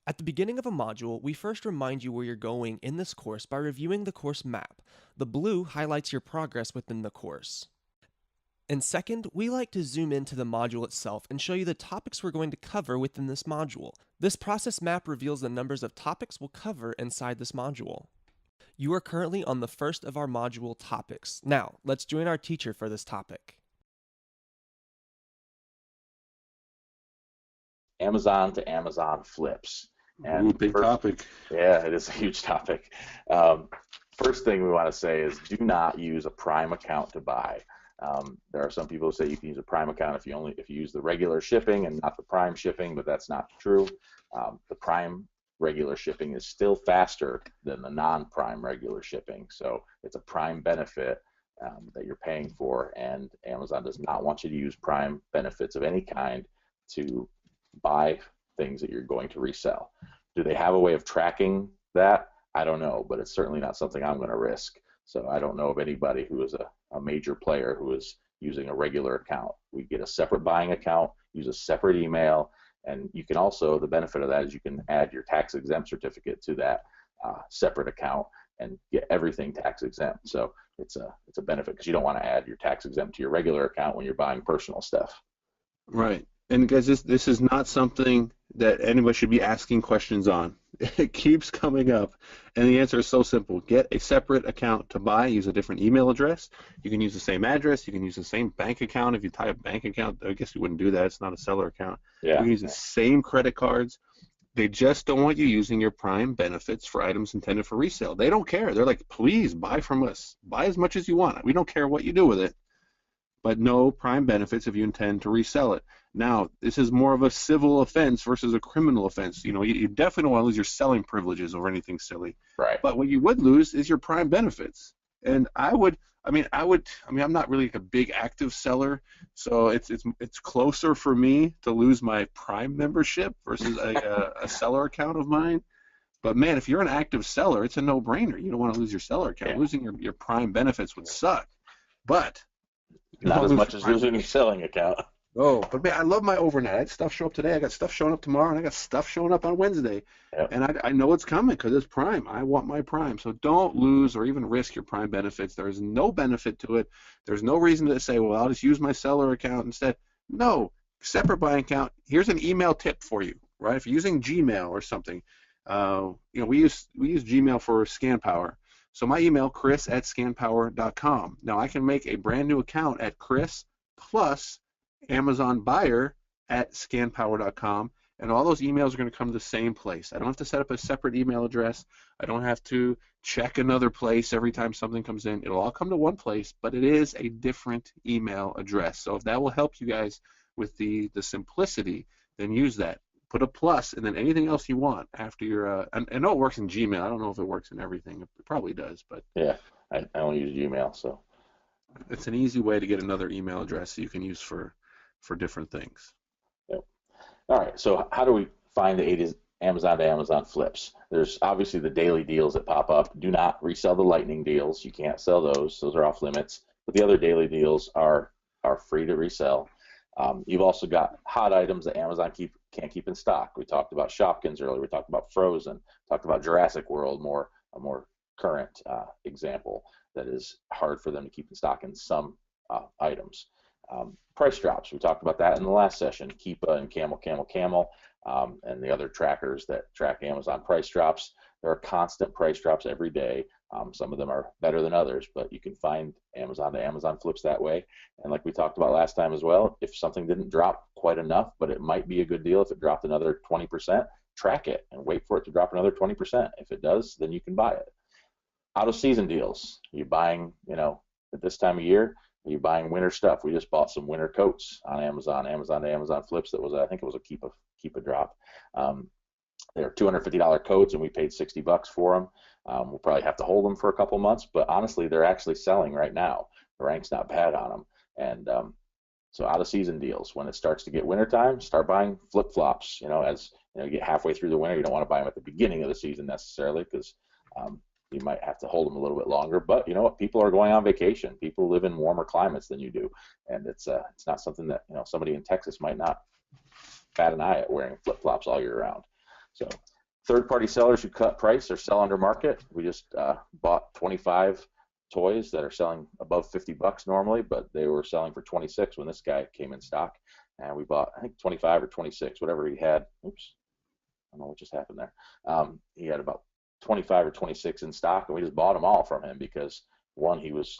At the beginning of a module, we first remind you where you're going in this course by reviewing the course map. The blue highlights your progress within the course. And second, we like to zoom into the module itself and show you the topics we're going to cover within this module. This process map reveals the numbers of topics we'll cover inside this module. You are currently on the first of our module topics. Now, let's join our teacher for this topic. Amazon to Amazon flips. And big topic. Yeah, it is a huge topic. First thing we want to say is do not use a Prime account to buy. There are some people who say you can use a Prime account if you use the regular shipping and not the Prime shipping, but that's not true. The Prime regular shipping is still faster than the non-Prime regular shipping, so it's a Prime benefit that you're paying for, and Amazon does not want you to use Prime benefits of any kind to buy things that you're going to resell. Do they have a way of tracking that? I don't know, but it's certainly not something I'm going to risk. So I don't know of anybody who is a major player who is using a regular account. We get a separate buying account, use a separate email, and you can also, the benefit of that is you can add your tax exempt certificate to that separate account and get everything tax exempt. So it's a benefit because you don't want to add your tax exempt to your regular account when you're buying personal stuff. Right. And guys, this is not something that anyone should be asking questions on. It keeps coming up, and the answer is so simple. Get a separate account to buy. Use a different email address. You can use the same address. You can use the same bank account. If you type bank account, I guess you wouldn't do that. It's not a seller account. Yeah. You can use the same credit cards. They just don't want you using your Prime benefits for items intended for resale. They don't care. They're like, please buy from us. Buy as much as you want. We don't care what you do with it. But no Prime benefits if you intend to resell it. Now, this is more of a civil offense versus a criminal offense. You know, you definitely don't want to lose your selling privileges over anything silly. Right. But what you would lose is your Prime benefits. And I'm not really a big active seller, so it's closer for me to lose my Prime membership versus a seller account of mine. But man, if you're an active seller, it's a no-brainer. You don't want to lose your seller account. Yeah. Losing your Prime benefits would suck. But not as much as losing your selling account. Oh, but man, I love my overnight. I had stuff show up today. I got stuff showing up tomorrow, and I got stuff showing up on Wednesday. Yep. And I know it's coming because it's Prime. I want my Prime. So don't lose or even risk your Prime benefits. There is no benefit to it. There's no reason to say, well, I'll just use my seller account instead. No, separate buying account. Here's an email tip for you, right? If you're using Gmail or something, we use Gmail for ScanPower. So my email, chris@scanpower.com. Now I can make a brand new account at Chris plus Amazon buyer at scanpower.com, and all those emails are going to come to the same place. I don't have to set up a separate email address. I don't have to check another place every time something comes in. It'll all come to one place, but it is a different email address. So if that will help you guys with the simplicity, then use that. Put a plus and then anything else you want after your. I know it works in Gmail. I don't know if it works in everything. It probably does, but yeah, I only use Gmail, so it's an easy way to get another email address that you can use for different things. Yep. All right. So how do we find the Amazon to Amazon flips? There's obviously the daily deals that pop up. Do not resell the lightning deals. You can't sell those. Those are off limits. But the other daily deals are free to resell. You've also got hot items that Amazon can't keep in stock. We talked about Shopkins earlier. We talked about Frozen. Talked about Jurassic World, a more current example that is hard for them to keep in stock in some items. Price drops. We talked about that in the last session. Keepa and Camel, and the other trackers that track Amazon price drops. There are constant price drops every day. Some of them are better than others, but you can find Amazon to Amazon flips that way. And like we talked about last time as well, if something didn't drop quite enough, but it might be a good deal if it dropped another 20%, track it and wait for it to drop another 20%. If it does, then you can buy it. Out of season deals. You're buying, at this time of year, are you buying winter stuff? We just bought some winter coats on Amazon to Amazon flips. That was, I think it was a Keepa drop. They're $250 coats, and we paid $60 for them. We'll probably have to hold them for a couple months, but honestly, they're actually selling right now. The rank's not bad on them. And so out of season deals. When it starts to get wintertime, start buying flip-flops. As you get halfway through the winter, you don't want to buy them at the beginning of the season necessarily because you might have to hold them a little bit longer. But you know what? People are going on vacation. People live in warmer climates than you do, and it's not something that somebody in Texas might not bat an eye at wearing flip-flops all year round. So third-party sellers who cut price or sell under market. We just bought 25 toys that are selling above $50 normally, but they were selling for 26 when this guy came in stock, and we bought, I think, 25 or 26, whatever he had. Oops, I don't know what just happened there. He had about 25 or 26 in stock, and we just bought them all from him because, one, he was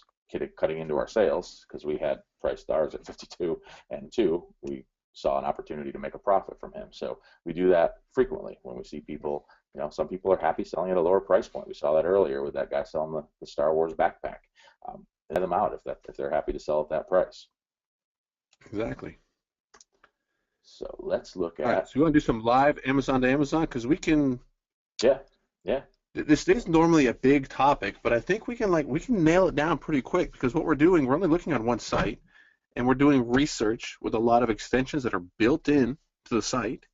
cutting into our sales because we had priced ours at 52, and two, we saw an opportunity to make a profit from him. So we do that frequently when we see people. Some people are happy selling at a lower price point. We saw that earlier with that guy selling the Star Wars backpack. Let them out if they're happy to sell at that price. Exactly. So let's look at. All right, so you want to do some live Amazon to Amazon, because we can. Yeah. This is normally a big topic, but I think we can nail it down pretty quick, because what we're doing, we're only looking on one site, and we're doing research with a lot of extensions that are built in to the site.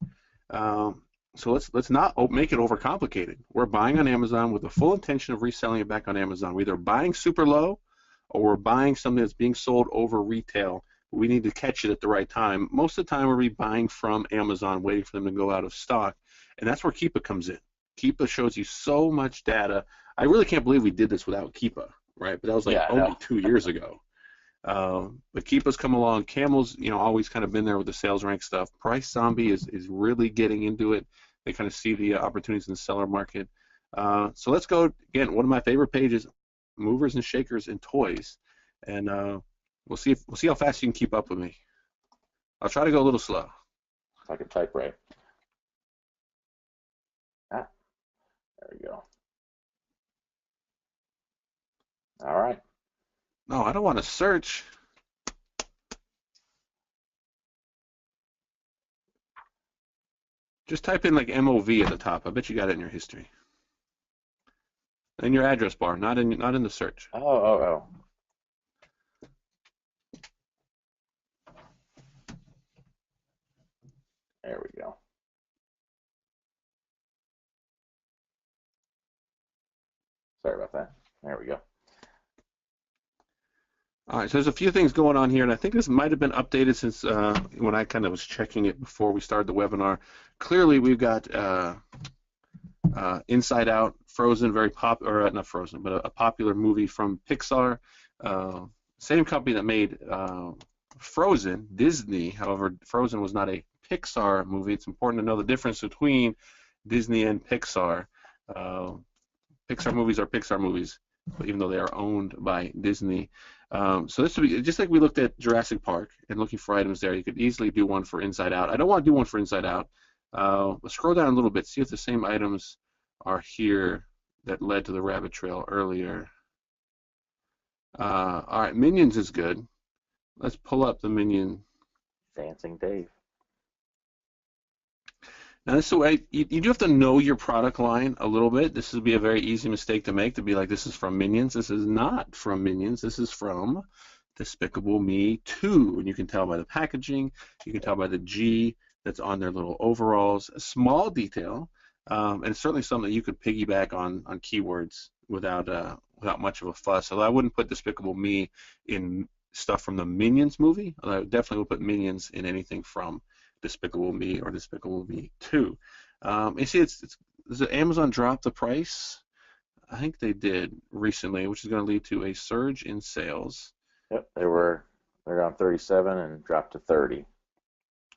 So let's not make it overcomplicated. We're buying on Amazon with the full intention of reselling it back on Amazon. We're either buying super low, or we're buying something that's being sold over retail. We need to catch it at the right time. Most of the time, we're buying from Amazon, waiting for them to go out of stock, and that's where Keepa comes in. Keepa shows you so much data. I really can't believe we did this without Keepa, right? But that was only 2 years ago. But Keepa's come along. Camel's, always kind of been there with the sales rank stuff. Price Zombie is really getting into it. They kind of see the opportunities in the seller market. So let's go again. One of my favorite pages, movers and shakers and toys, and we'll see how fast you can keep up with me. I'll try to go a little slow. If I can type right. There we go. All right. No, I don't want to search. Just type in like MOV at the top. I bet you got it in your history. In your address bar, not in the search. Oh. There we go. Sorry about that. There we go. All right, so there's a few things going on here, and I think this might have been updated since when I kind of was checking it before we started the webinar. Clearly, we've got Inside Out, Frozen, very popular, not Frozen, but a popular movie from Pixar. Same company that made Frozen, Disney. However, Frozen was not a Pixar movie. It's important to know the difference between Disney and Pixar. Pixar movies are Pixar movies, even though they are owned by Disney. So this would be just like we looked at Jurassic Park and looking for items there. You could easily do one for Inside Out. I don't want to do one for Inside Out. Let's scroll down a little bit, see if the same items are here that led to the rabbit trail earlier. All right, Minions is good. Let's pull up the Minion. Dancing Dave. Now, this is the way you do have to know your product line a little bit. This would be a very easy mistake to make, to be like, this is from Minions. This is not from Minions. This is from Despicable Me 2. And you can tell by the packaging. You can tell by the G that's on their little overalls. A small detail, and it's certainly something that you could piggyback on keywords without much of a fuss. Although I wouldn't put Despicable Me in stuff from the Minions movie. Although I definitely would put Minions in anything from Despicable Me or Despicable Me 2. You see, does Amazon drop the price? I think they did recently, which is going to lead to a surge in sales. Yep, they're on 37 and dropped to 30. All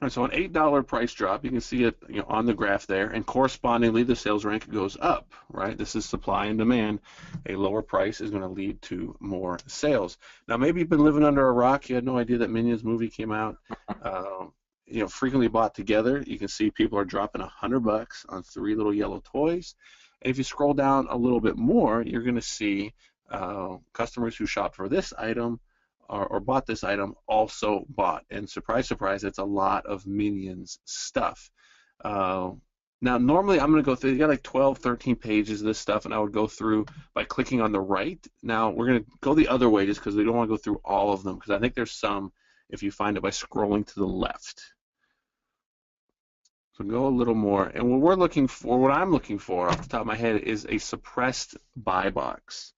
right, so an $8 price drop, you can see it on the graph there, and correspondingly the sales rank goes up, right? This is supply and demand. A lower price is going to lead to more sales. Now, maybe you've been living under a rock. You had no idea that Minions movie came out. Frequently bought together. You can see people are dropping $100 on 3 little yellow toys. And if you scroll down a little bit more, you're going to see customers who shopped for this item or bought this item also bought. And surprise, surprise, it's a lot of Minions stuff. Now, normally I'm going to go through, you got like 12, 13 pages of this stuff, and I would go through by clicking on the right. Now, we're going to go the other way just because we don't want to go through all of them, because I think there's some if you find it by scrolling to the left. So go a little more. And what I'm looking for off the top of my head is a suppressed buy box.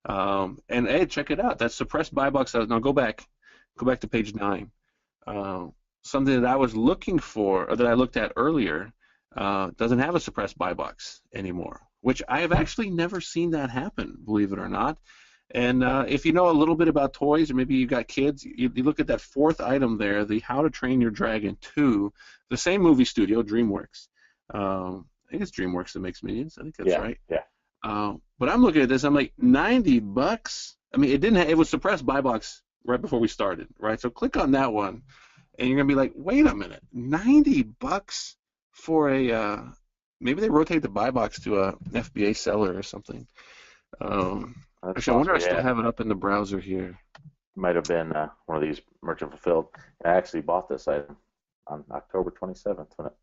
And hey, check it out. That suppressed buy box. Now go back to page 9. Something that I was looking for, or that I looked at earlier, doesn't have a suppressed buy box anymore, which I have actually never seen that happen, believe it or not. And if you know a little bit about toys, or maybe you've got kids, you look at that fourth item there, the How to Train Your Dragon 2, the same movie studio, DreamWorks. I think it's DreamWorks that makes Minions. I think that's Yeah, right. yeah. But I'm looking at this, I'm like, $90? I mean, it was suppressed buy box right before we started, right? So click on that one, and you're gonna be like, wait a minute, $90 for maybe they rotate the buy box to a FBA seller or something. That's Actually, I wonder if I possible, still yeah. have it up in the browser here. Might have been one of these merchant fulfilled. I actually bought this item on October 27th when it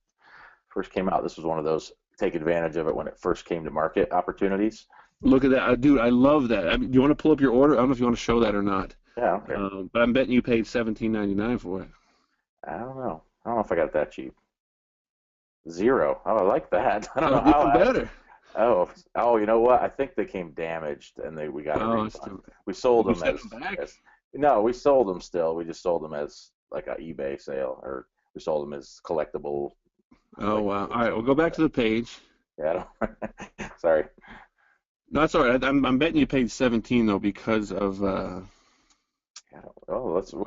first came out. This was one of those take advantage of it when it first came to market opportunities. Look at that, dude! I love that. I mean, do you want to pull up your order? I don't know if you want to show that or not. Yeah, okay. But I'm betting you paid $17.99 for it. I don't know. I don't know if I got it that cheap. Zero. Oh, I like that. I don't know Even how. better. Oh, you know what? I think they came damaged, and we got a Oh, refund. We sold you them sent them back? no, we sold them still. We just sold them as like an eBay sale, or we sold them as collectible. Oh, Like, wow. All right, we'll go back to the page. yeah, I don't, sorry. No, that's all right. I'm betting you paid 17 though because of We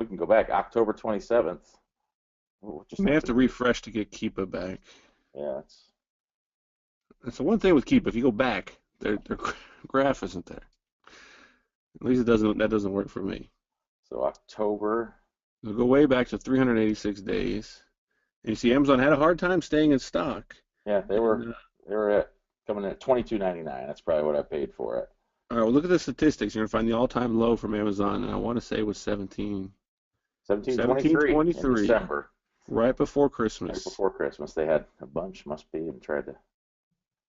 can go back October 27th. you may have to refresh to get Keepa back. Yeah, That's the one thing with Keepa. If you go back, their graph isn't there. At least that doesn't work for me. so October. We'll go way back to 386 days. And you see Amazon had a hard time staying in stock. Yeah, they were coming in at $22.99. That's probably what I paid for it. All right, well, look at the statistics. You're going to find the all-time low from Amazon, and I want to say it was 17. 17.23 in December. Right before Right Christmas. before Christmas, they had a bunch, must be, and tried to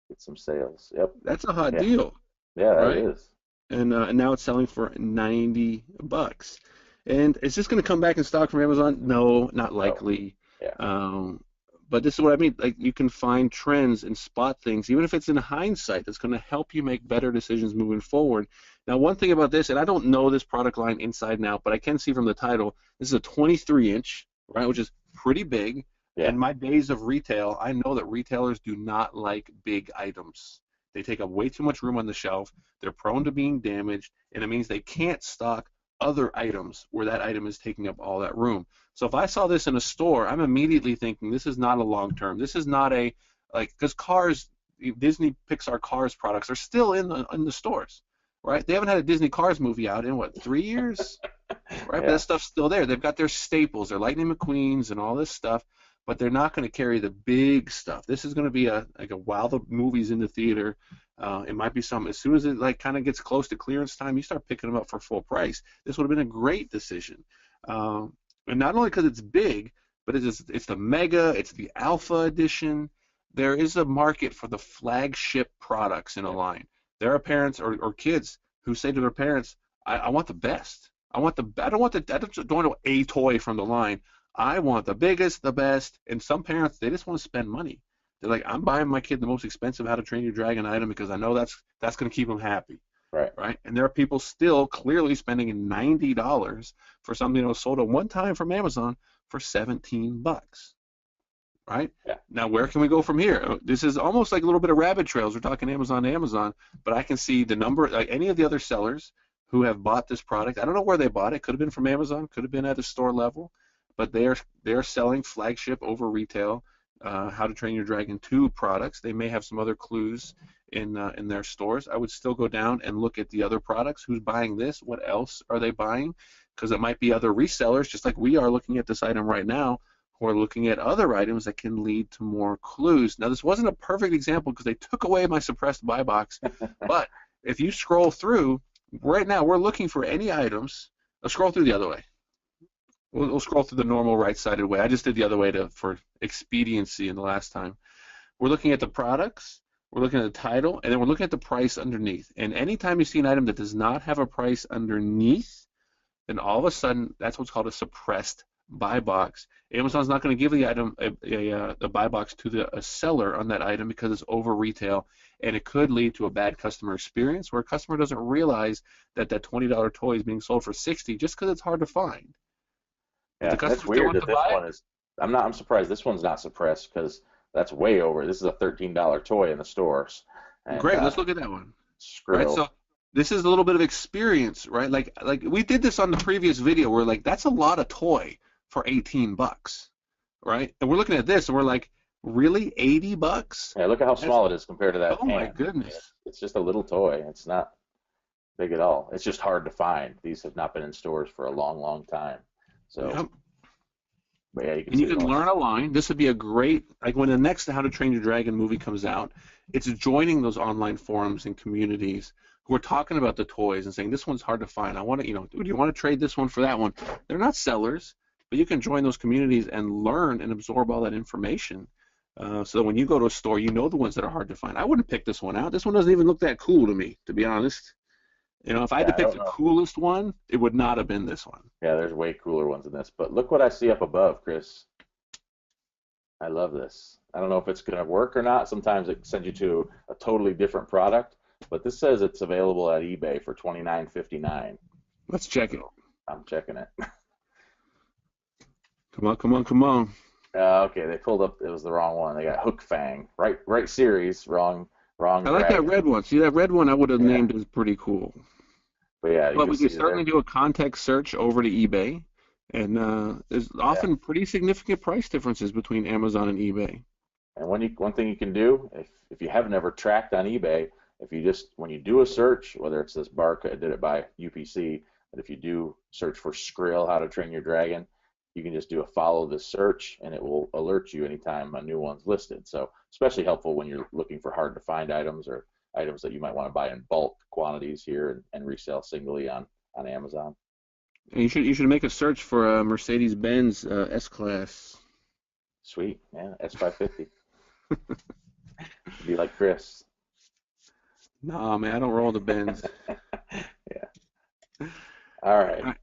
get some sales. Yep. That's a hot Yeah. deal. Yeah, that Right? is. And now it's selling for $90. And is this going to come back in stock from Amazon? No, not likely. Yeah. But this is what I mean. Like, you can find trends and spot things, even if it's in hindsight, that's going to help you make better decisions moving forward. Now, one thing about this, and I don't know this product line inside and out, but I can see from the title, this is a 23-inch, right, which is pretty big. Yeah. In my days of retail, I know that retailers do not like big items. They take up way too much room on the shelf. They're prone to being damaged, and it means they can't stock other items where that item is taking up all that room. So if I saw this in a store, I'm immediately thinking this is not a long term. This is not because Cars, Disney Pixar Cars products are still in the stores, right? They haven't had a Disney Cars movie out in what, 3 years, right? Yeah. But that stuff's still there. They've got their staples, their Lightning McQueens and all this stuff, but they're not going to carry the big stuff. This is going to be while the movie's in the theater. It might be something. As soon as it kind of gets close to clearance time, you start picking them up for full price. This would have been a great decision. And not only because it's big, but it's the Mega, it's the Alpha Edition. There is a market for the flagship products in a line. There are parents or kids who say to their parents, I want the best. I don't want a toy from the line. I want the biggest, the best. And some parents, they just want to spend money. They're like, I'm buying my kid the most expensive How to Train Your Dragon item because I know that's going to keep them happy. Right. And there are people still clearly spending $90 for something that was sold at one time from Amazon for $17. Right? Yeah. Now, where can we go from here? This is almost like a little bit of rabbit trails. We're talking Amazon to Amazon, but I can see the number, like any of the other sellers who have bought this product. I don't know where they bought it. Could have been from Amazon. Could have been at a store level. But they are selling flagship over retail How to Train Your Dragon 2 products. They may have some other clues in their stores. I would still go down and look at the other products. Who's buying this? What else are they buying? Because it might be other resellers, just like we are looking at this item right now, who are looking at other items that can lead to more clues. Now, this wasn't a perfect example because they took away my suppressed buy box, but if you scroll through, right now we're looking for any items. Let's scroll through the other way. We'll scroll through the normal right-sided way. I just did the other way for expediency in the last time. We're looking at the products, we're looking at the title, and then we're looking at the price underneath. And anytime you see an item that does not have a price underneath, then all of a sudden that's what's called a suppressed buy box. Amazon's not going to give the item a buy box to a seller on that item because it's over retail, and it could lead to a bad customer experience where a customer doesn't realize that $20 toy is being sold for $60 just because it's hard to find. Yeah, that's weird that this one is. I'm surprised this one's not suppressed because That's way over. This is a $13 toy in the stores. And Great. Let's look at that one. Right. Skrill. So this is a little bit of experience, right? Like we did this on the previous video. We're like, that's a lot of toy for $18, right? And we're looking at this and we're like, really, $80? Yeah, look at how small it is compared to that Oh my hand. goodness. It's just a little toy. It's not big at all. It's just hard to find. These have not been in stores for a long, long time. So, Yep. but yeah, you can And see you can those. learn a line. This would be a great, like when the next How to Train Your Dragon movie comes out, it's joining those online forums and communities who are talking about the toys and saying, this one's hard to find. I want to, do you want to trade this one for that one? They're not sellers, but you can join those communities and learn and absorb all that information. So when you go to a store, you know the ones that are hard to find. I wouldn't pick this one out. This one doesn't even look that cool to me, to be honest. If I had Yeah, to I pick don't the know. coolest one, it would not have been this one. Yeah, there's way cooler ones than this. But look what I see up above, Chris. I love this. I don't know if it's going to work or not. Sometimes it sends you to a totally different product, but this says it's available at eBay for $29.59. Let's check it. I'm checking it. Come on, come on, come on. Okay, they pulled up. It was the wrong one. They got Hook Fang. Right series. Wrong I like that dragon. red one. See, that red one I would have Yeah. named as pretty cool. But yeah, you But can we see could certainly there. do a context search over to eBay, and there's often pretty significant price differences between Amazon and eBay. And one thing you can do, if you haven't ever tracked on eBay, if you just when you do a search, whether it's this barcode, I did it by UPC, but if you do search for Skrill, How to Train Your Dragon, you can just do a follow this search, and it will alert you anytime a new one's listed. So especially helpful when you're looking for hard to find items or items that you might want to buy in bulk quantities here and resell singly on Amazon. And you should make a search for a Mercedes-Benz S-Class. Sweet, yeah, S550. Be like Chris. Nah, man, I don't roll the Benz. Yeah. All right.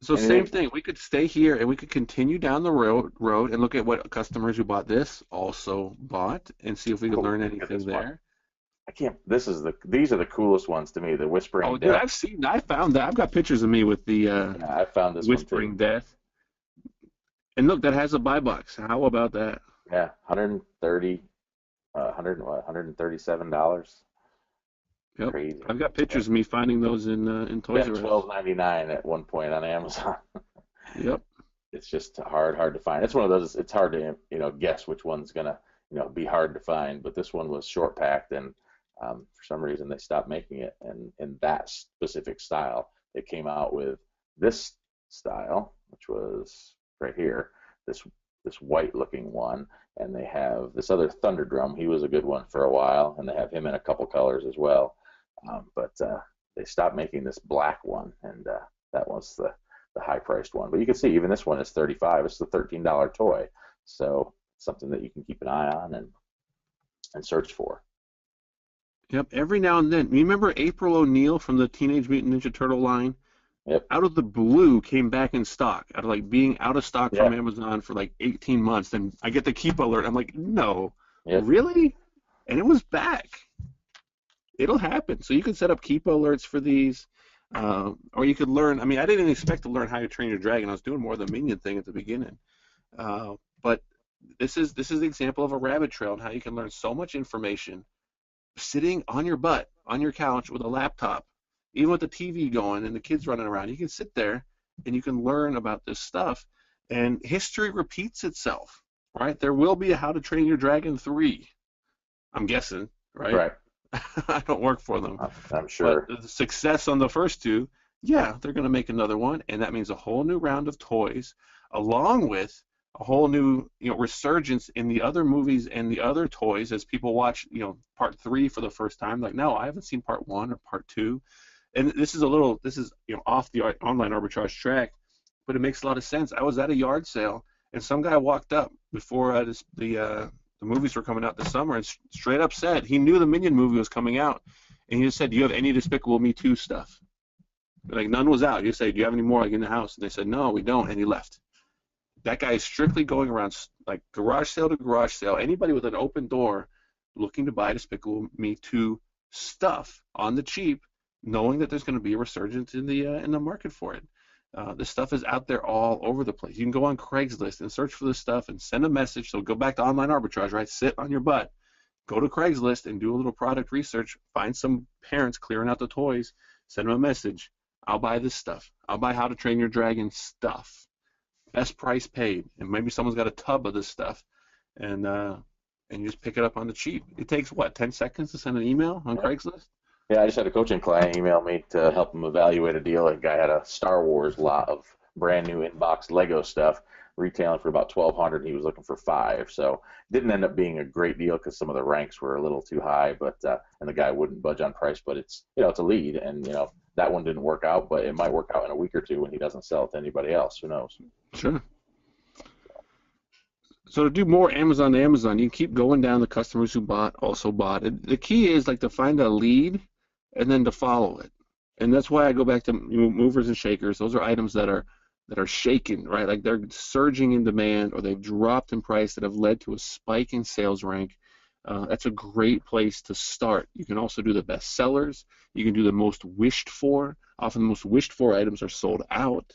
So Anything- same thing. We could stay here and we could continue down the road and look at what customers who bought this also bought and see if we could Cool. learn Look at anything this one. there. I can't. These are the coolest ones to me. The Whispering Oh, dude, Death. I found that. I've got pictures of me with the Yeah, I found this Whispering one Death. And look, that has a buy box. How about that? too. Yeah, 130, $137. Yep. Crazy. I've got pictures of me finding those in Toys Yeah, R Us. $12.99 at one point on Amazon. Yep. It's just hard to find. It's one of those. It's hard to guess which one's gonna be hard to find. But this one was short packed, and for some reason they stopped making it in that specific style. They came out with this style, which was right here, this white looking one, and they have this other Thunderdrum. He was a good one for a while, and they have him in a couple colors as well. But they stopped making this black one, and that was the high-priced one. But you can see even this one is $35. It's the $13 toy, so something that you can keep an eye on and search for. Yep. Every now and then. You remember April O'Neil from the Teenage Mutant Ninja Turtle line? Yep. Out of the blue, came back in stock. Out of like being out of stock from Yeah. Amazon for like 18 months. Then I get the keep alert. I'm like, no, Yep. really? And it was back. It'll happen. So you can set up keep alerts for these, or you could learn. I mean, I didn't expect to learn How to Train Your Dragon. I was doing more of the minion thing at the beginning, but this is the example of a rabbit trail and how you can learn so much information sitting on your butt on your couch with a laptop, even with the TV going and the kids running around. You can sit there and you can learn about this stuff. And history repeats itself, right? There will be a How to Train Your Dragon 3, I'm guessing, right? Right. I don't work for them. I'm sure. But the success on the first two, yeah, they're going to make another one, and that means a whole new round of toys, along with a whole new, resurgence in the other movies and the other toys as people watch, part 3 for the first time. Like, no, I haven't seen part 1 or part 2, and this is off the online arbitrage track, but it makes a lot of sense. I was at a yard sale, and some guy walked up before the movies were coming out this summer and straight up said he knew the Minion movie was coming out, and he just said, "Do you have any Despicable Me 2 stuff?" Like, none was out. You say, "Do you have any more in the house?" And they said, "No, we don't," and he left. That guy is strictly going around like garage sale to garage sale. Anybody with an open door looking to buy Despicable Me 2 stuff on the cheap, knowing that there's going to be a resurgence in the market for it. This stuff is out there all over the place. You can go on Craigslist and search for this stuff and send a message. So go back to online arbitrage, right? Sit on your butt. Go to Craigslist and do a little product research. Find some parents clearing out the toys. Send them a message. I'll buy this stuff. I'll buy How to Train Your Dragon stuff. Best price paid. And maybe someone's got a tub of this stuff, and you just pick it up on the cheap. It takes, what, 10 seconds to send an email on Craigslist? Yeah, I just had a coaching client email me to help him evaluate a deal. A guy had a Star Wars lot of brand new inbox Lego stuff retailing for about $1,200. He was looking for $500, so didn't end up being a great deal because some of the ranks were a little too high. But and the guy wouldn't budge on price. But it's it's a lead, and that one didn't work out, but it might work out in a week or two when he doesn't sell it to anybody else. Who knows? Sure. So to do more Amazon to Amazon, you keep going down the customers who also bought. The key is to find a lead and then to follow it. And that's why I go back to movers and shakers. Those are items that are shaken, right? Like they're surging in demand or they've dropped in price that have led to a spike in sales rank. That's a great place to start. You can also do the best sellers. You can do the most wished for. Often the most wished for items are sold out,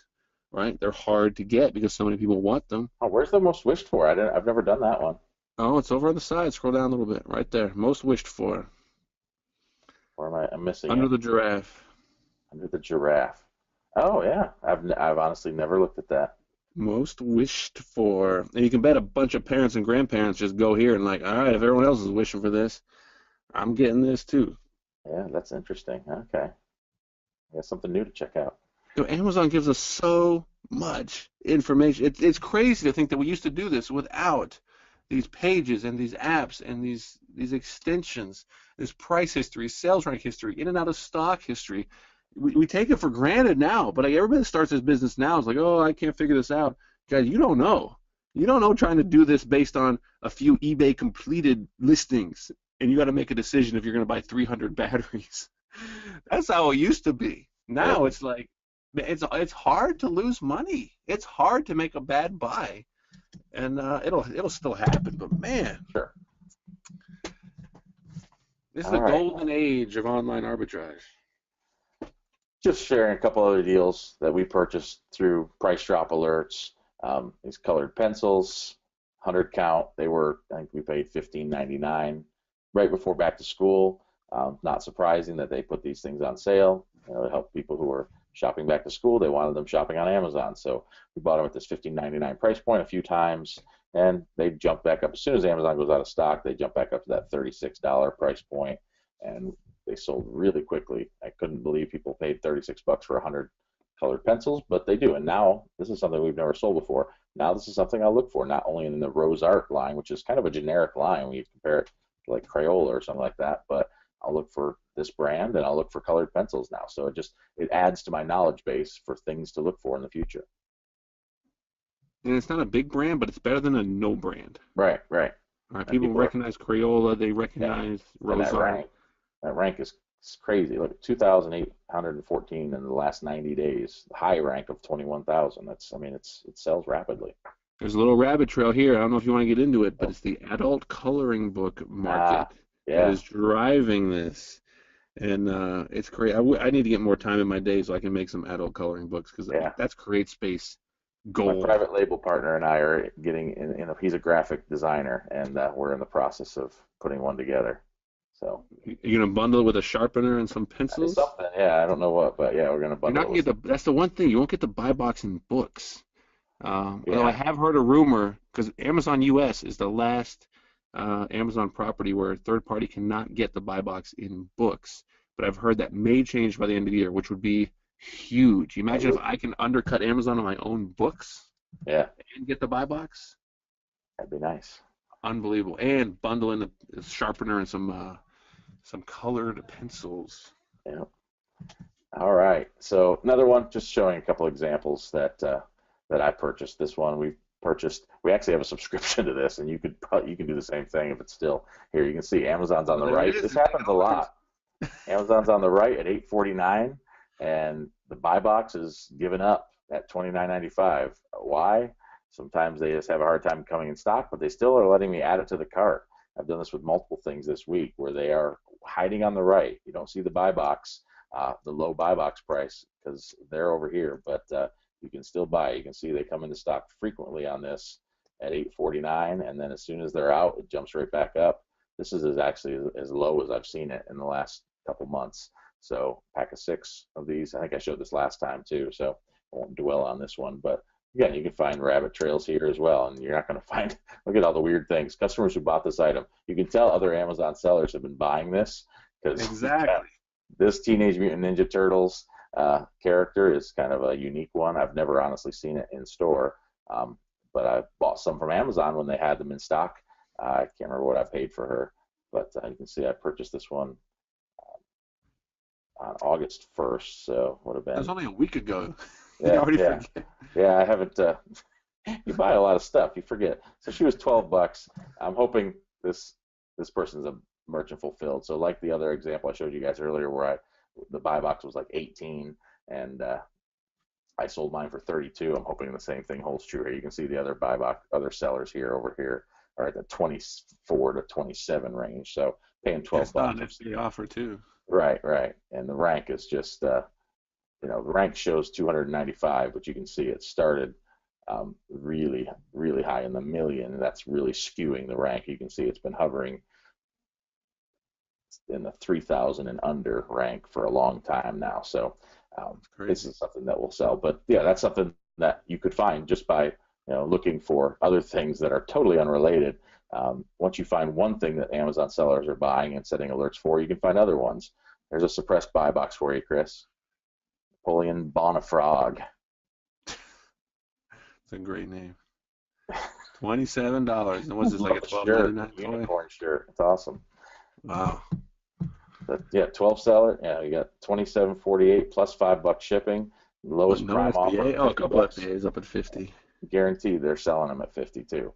right? They're hard to get because so many people want them. Oh, where's the most wished for? I've never done that one. Oh, it's over on the side. Scroll down a little bit. Right there. Most wished for. Or am I missing Under it? the giraffe. Under the giraffe. Oh, yeah. I've honestly never looked at that. Most wished for. And you can bet a bunch of parents and grandparents just go here and all right, if everyone else is wishing for this, I'm getting this too. Yeah, that's interesting. Okay. That's something new to check out. Amazon gives us so much information. It's crazy to think that we used to do this without these pages and these apps and these extensions, this price history, sales rank history, in and out of stock history. We take it for granted now, but everybody that starts this business now is like, oh, I can't figure this out. Guys, you don't know. You don't know trying to do this based on a few eBay completed listings, and you got to make a decision if you're going to buy 300 batteries. That's how it used to be. Now it's like, it's hard to lose money. It's hard to make a bad buy, and it'll still happen. But man, Sure. This is the golden age of online arbitrage. Just sharing a couple other deals that we purchased through price drop alerts. These colored pencils, 100 count. They were, I think we paid $15.99 right before back to school. Not surprising that they put these things on sale. To help people who were shopping back to school. They wanted them shopping on Amazon, so we bought them at this $15.99 price point a few times, and they jumped back up as soon as Amazon goes out of stock. They jump back up to that $36 price point, and they sold really quickly. I couldn't believe people paid $36 for 100 colored pencils, but they do. And now this is something we've never sold before. Now this is something I'll look for, not only in the Rose Art line, which is kind of a generic line when you compare it to like Crayola or something like that, but I'll look for this brand and I'll look for colored pencils now. So it adds to my knowledge base for things to look for in the future. And it's not a big brand, but it's better than a no brand. Right. All right, people recognize Crayola, they recognize Rose Art. That rank is crazy. Look, 2,814 in the last 90 days. High rank of 21,000. It sells rapidly. There's a little rabbit trail here. I don't know if you want to get into it, but it's the adult coloring book market that is driving this. And it's great. I need to get more time in my day so I can make some adult coloring books because that's CreateSpace gold. My private label partner and I are getting in. He's a graphic designer, and we're in the process of putting one together. So you're gonna bundle it with a sharpener and some pencils? Something, yeah. I don't know what, but yeah, we're gonna bundle. You're not gonna get that's the one thing you won't get the buy box in books. Although I have heard a rumor because Amazon US is the last Amazon property where a third party cannot get the buy box in books. But I've heard that may change by the end of the year, which would be huge. Imagine if I can undercut Amazon on my own books. Yeah. And get the buy box. That'd be nice. Unbelievable. And bundle in a sharpener and some colored pencils. Yeah. All right. So another one, just showing a couple examples that I purchased. This one we purchased. We actually have a subscription to this, and you can do the same thing if it's still here. You can see Amazon's on the right. This happens a lot. Amazon's on the right at $8.49, and the buy box is given up at $29.95. Why? Sometimes they just have a hard time coming in stock, but they still are letting me add it to the cart. I've done this with multiple things this week where they are hiding on the right. You don't see the buy box, the low buy box price, because they're over here, but you can still buy it. You can see they come into stock frequently on this at $8.49, and then as soon as they're out, it jumps right back up. This is actually as low as I've seen it in the last couple months. So pack of 6 of these. I think I showed this last time too, so I won't dwell on this one. But again, you can find rabbit trails here as well, and you're not going to find, look at all the weird things. Customers who bought this item, you can tell other Amazon sellers have been buying this, because Exactly. this Teenage Mutant Ninja Turtles character is kind of a unique one. I've never honestly seen it in store, but I bought some from Amazon when they had them in stock. I can't remember what I paid for her, but you can see I purchased this one on August 1st, so would have been. That was only a week ago. Yeah, You already yeah. forget. Yeah, I haven't. You buy a lot of stuff, you forget. So she was $12. I'm hoping this person's a merchant fulfilled. So like the other example I showed you guys earlier, where the buy box was like 18, and I sold mine for 32. I'm hoping the same thing holds true here. You can see the other buy box, other sellers over here are at the 24 to 27 range. So paying $12. It's not an FCA offer too. Right, right. And the rank is just, the rank shows 295, but you can see it started really, really high in the million. And that's really skewing the rank. You can see it's been hovering in the 3,000 and under rank for a long time now. So this is something that will sell. But yeah, that's something that you could find just by looking for other things that are totally unrelated. Once you find one thing that Amazon sellers are buying and setting alerts for, you can find other ones. There's a suppressed buy box for you, Chris. Napoleon Bonafrog. It's a great name. $27. And what's this, like a $12.99 toy? Unicorn shirt. It's awesome. Wow. But yeah, 12 seller. Yeah, you got $27.48 plus $5 shipping. Lowest No prime offer. FBA? Oh, a couple $50. FBAs up at 50. Guaranteed, they're selling them at 52.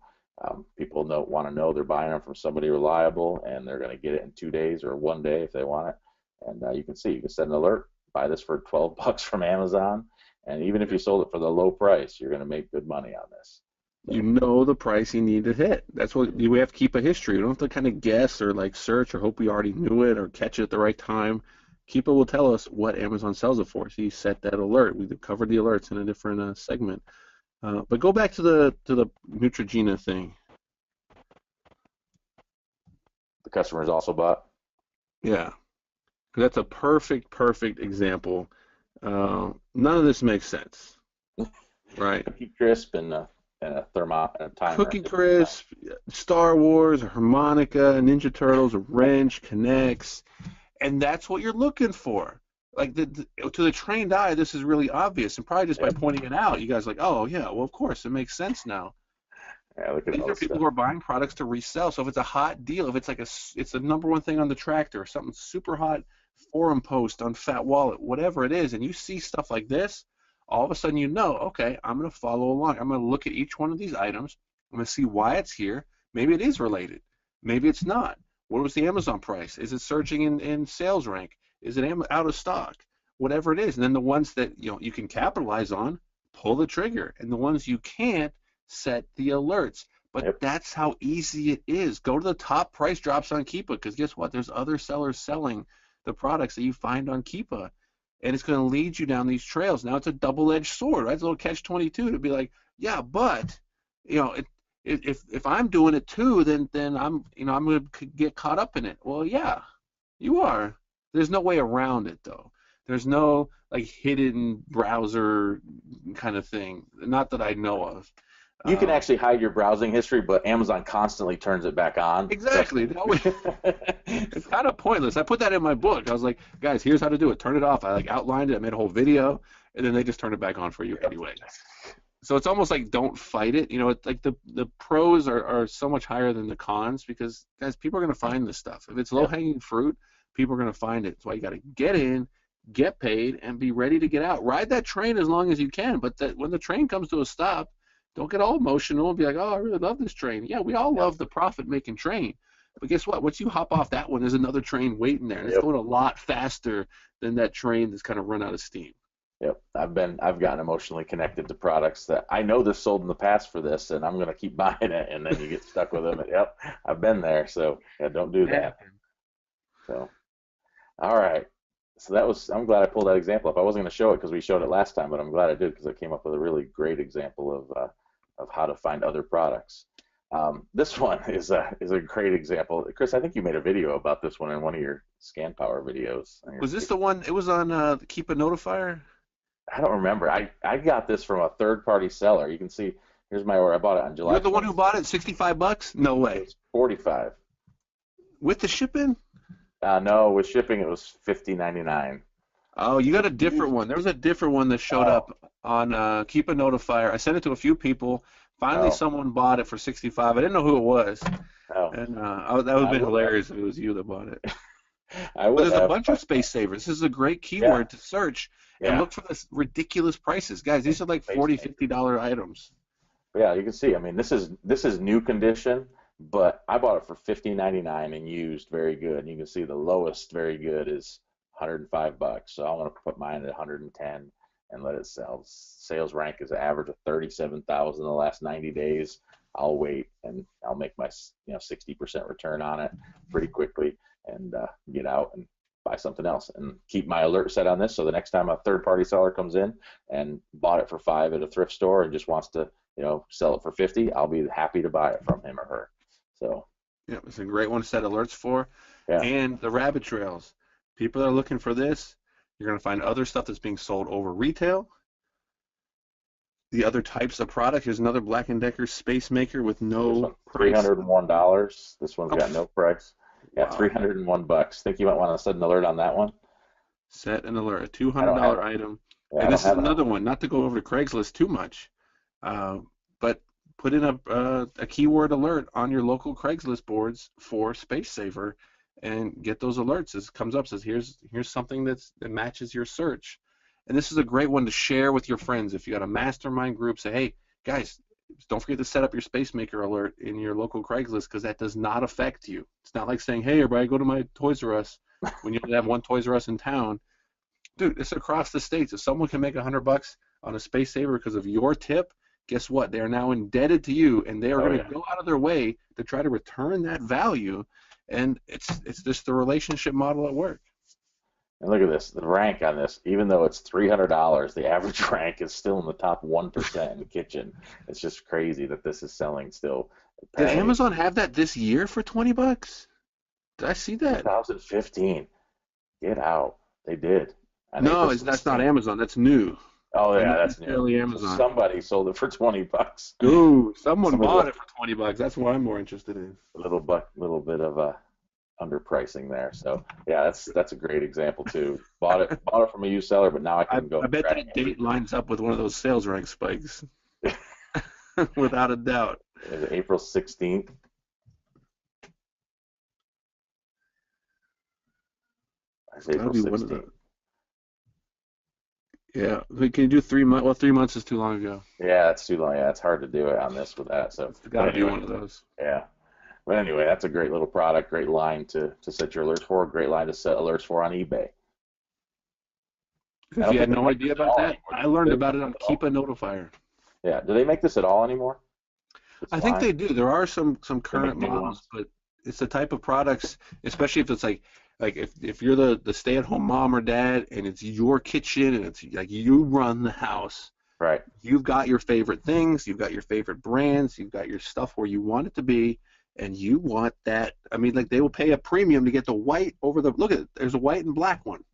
People want to know they're buying them from somebody reliable, and they're going to get it in 2 days or 1 day if they want it. And you can set an alert. Buy this for $12 from Amazon, and even if you sold it for the low price, you're going to make good money on this. You know the price you need to hit. That's what we have to keep a history. You don't have to kind of guess or like search or hope we already knew it or catch it at the right time. Keepa will tell us what Amazon sells it for. So you set that alert. We covered the alerts in a different segment. But go back to the Neutrogena thing. The customers also bought. Yeah, that's a perfect example. None of this makes sense, right? Cookie Crisp and a timer. Cookie Crisp, Star Wars, a harmonica, Ninja Turtles, a wrench, connects, and that's what you're looking for. Like to the trained eye, this is really obvious, and probably just by pointing it out, you guys are like, oh yeah, well of course it makes sense now. Yeah, look at These are people who are buying products to resell. So if it's a hot deal, if it's like it's the number one thing on the tractor, something super hot forum post on Fat Wallet, whatever it is, and you see stuff like this, all of a sudden you know, okay, I'm going to follow along. I'm going to look at each one of these items. I'm going to see why it's here. Maybe it is related. Maybe it's not. What was the Amazon price? Is it surging in sales rank? Is it out of stock? Whatever it is. And then the ones that you can capitalize on, pull the trigger. And the ones you can't, set the alerts. But that's how easy it is. Go to the top price drops on Keepa, because guess what? There's other sellers selling the products that you find on Keepa. And it's going to lead you down these trails. Now it's a double-edged sword, right? It's a little catch-22 to be like, yeah, but if I'm doing it too, then I'm going to get caught up in it. Well, yeah, you are. There's no way around it though. There's no like hidden browser kind of thing. Not that I know of. You can actually hide your browsing history, but Amazon constantly turns it back on. Exactly. It's kind of pointless. I put that in my book. I was like, guys, here's how to do it. Turn it off. I outlined it. I made a whole video, and then they just turn it back on for you anyway. So it's almost like don't fight it. It's like the pros are so much higher than the cons because, guys, people are going to find this stuff. If it's low-hanging fruit, people are going to find it. That's why you got to get in, get paid, and be ready to get out. Ride that train as long as you can, but when the train comes to a stop, don't get all emotional and be like, oh, I really love this train. Yeah, we all love the profit-making train. But guess what? Once you hop off that one, there's another train waiting there. And it's going a lot faster than that train that's kind of run out of steam. Yep. I've gotten emotionally connected to products that I know they've sold in the past for this, and I'm going to keep buying it, and then you get stuck with them. And, I've been there. So, don't do that. So, all right. So that was, I'm glad I pulled that example up. I wasn't going to show it because we showed it last time, but I'm glad I did because I came up with a really great example of how to find other products. This one is a great example. Chris, I think you made a video about this one in one of your Scan Power videos. Was this the one? It was on Keep a Notifier. I don't remember. I got this from a third-party seller. You can see, here's my order. I bought it on July. You're the one who bought it, $65? No way. 45. With the shipping? No, with shipping it was $50.99. Oh, you got a different one. There was a different one that showed up on Keep a Notifier. I sent it to a few people. Finally, someone bought it for 65. I didn't know who it was. Oh. And that would have been hilarious if it was you that bought it. But there's a bunch of space savers. This is a great keyword to search and Yeah. look for this ridiculous prices. Guys, these are like $40, $50 items. Yeah, you can see. I mean, this is new condition, but I bought it for $50.99 and used, very good. And you can see the lowest very good is $105. So I'm going to put mine at 110 and let it sell. Sales rank is an average of 37,000 in the last 90 days. I'll wait and I'll make my 60% return on it pretty quickly and get out and buy something else and keep my alert set on this. So the next time a third-party seller comes in and bought it for $5 at a thrift store and just wants to sell it for $50, I'll be happy to buy it from him or her. So yeah, it's a great one to set alerts for. Yeah. And the rabbit trails. People that are looking for this, you're going to find other stuff that's being sold over retail. The other types of product. Here's another Black & Decker Space Maker with no price. $301. This one's got no price. Yeah, Wow. $301. Think you might want to set an alert on that one? Set an alert. A $200 item. Yeah, And this is another one. Not to go over to Craigslist too much, but put in a keyword alert on your local Craigslist boards for Space Saver, and get those alerts. It comes up, says here's something that matches your search, and this is a great one to share with your friends. If you got a mastermind group, say, hey guys, don't forget to set up your Space Maker alert in your local Craigslist because that does not affect you. It's not like saying, hey everybody, go to my Toys R Us when you only have one Toys R Us in town. Dude, it's across the states. If someone can make $100 on a Space Saver because of your tip, guess what? They are now indebted to you, and they are going to go out of their way to try to return that value. And it's just the relationship model at work. And look at this, the rank on this, even though it's $300, the average rank is still in the top 1% in the kitchen. It's just crazy that this is selling still. Did Amazon have that this year for $20? Did I see that? 2015. Get out. They did. No, that's not Amazon. That's new. Oh yeah, that's new. Amazon. Somebody sold it for $20. Ooh, someone bought it for $20. That's what I'm more interested in. A little bit of underpricing there. So yeah, that's a great example too. Bought it from a used seller, but now I can go. I bet that date lines up with one of those sales rank spikes, without a doubt. Is it April 16th? It's April 16th. Yeah, can you do 3 months? Well, 3 months is too long ago. Yeah, it's too long. Yeah, it's hard to do it on this with that. So got to do one of those. Yeah. But anyway, that's a great little product, great line to set your alerts for, great line to set alerts for on eBay. If you had no idea about that, I learned about it on Keep a Notifier. Yeah. Do they make this at all anymore? I think they do. There are some current models, but it's the type of products, especially if it's like if you're the stay-at-home mom or dad and it's your kitchen and it's like you run the house. Right. You've got your favorite things, you've got your favorite brands, you've got your stuff where you want it to be, and you want that. I mean, like they will pay a premium to get the white over the. Look at it. There's a white and black one,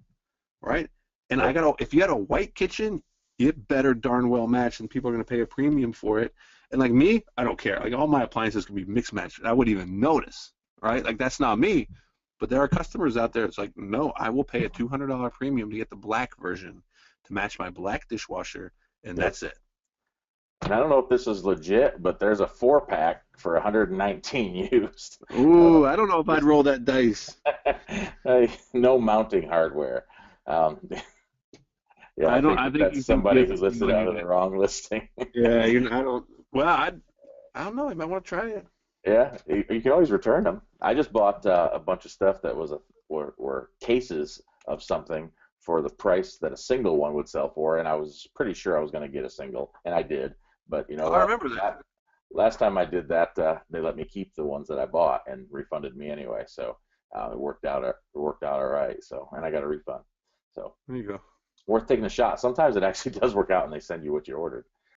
right? And if you had a white kitchen, it better darn well match, and people are going to pay a premium for it. And like me, I don't care. Like all my appliances can be mixed matched. I wouldn't even notice, right? Like that's not me. But there are customers out there. It's like, no, I will pay a $200 premium to get the black version to match my black dishwasher, and that's it. And I don't know if this is legit, but there's a 4-pack for 119 used. Ooh, I don't know if I'd roll that dice. No mounting hardware. Yeah, I think that's somebody who's listed out of the wrong listing. Yeah, I don't. Well, I don't know. You might want to try it. Yeah, you can always return them. I just bought a bunch of stuff that were cases of something for the price that a single one would sell for, and I was pretty sure I was going to get a single, and I did. But I remember that. Last time I did that, they let me keep the ones that I bought and refunded me anyway. So it worked out all right. So, and I got a refund. So There you go. worth taking a shot. Sometimes it actually does work out, and they send you what you ordered.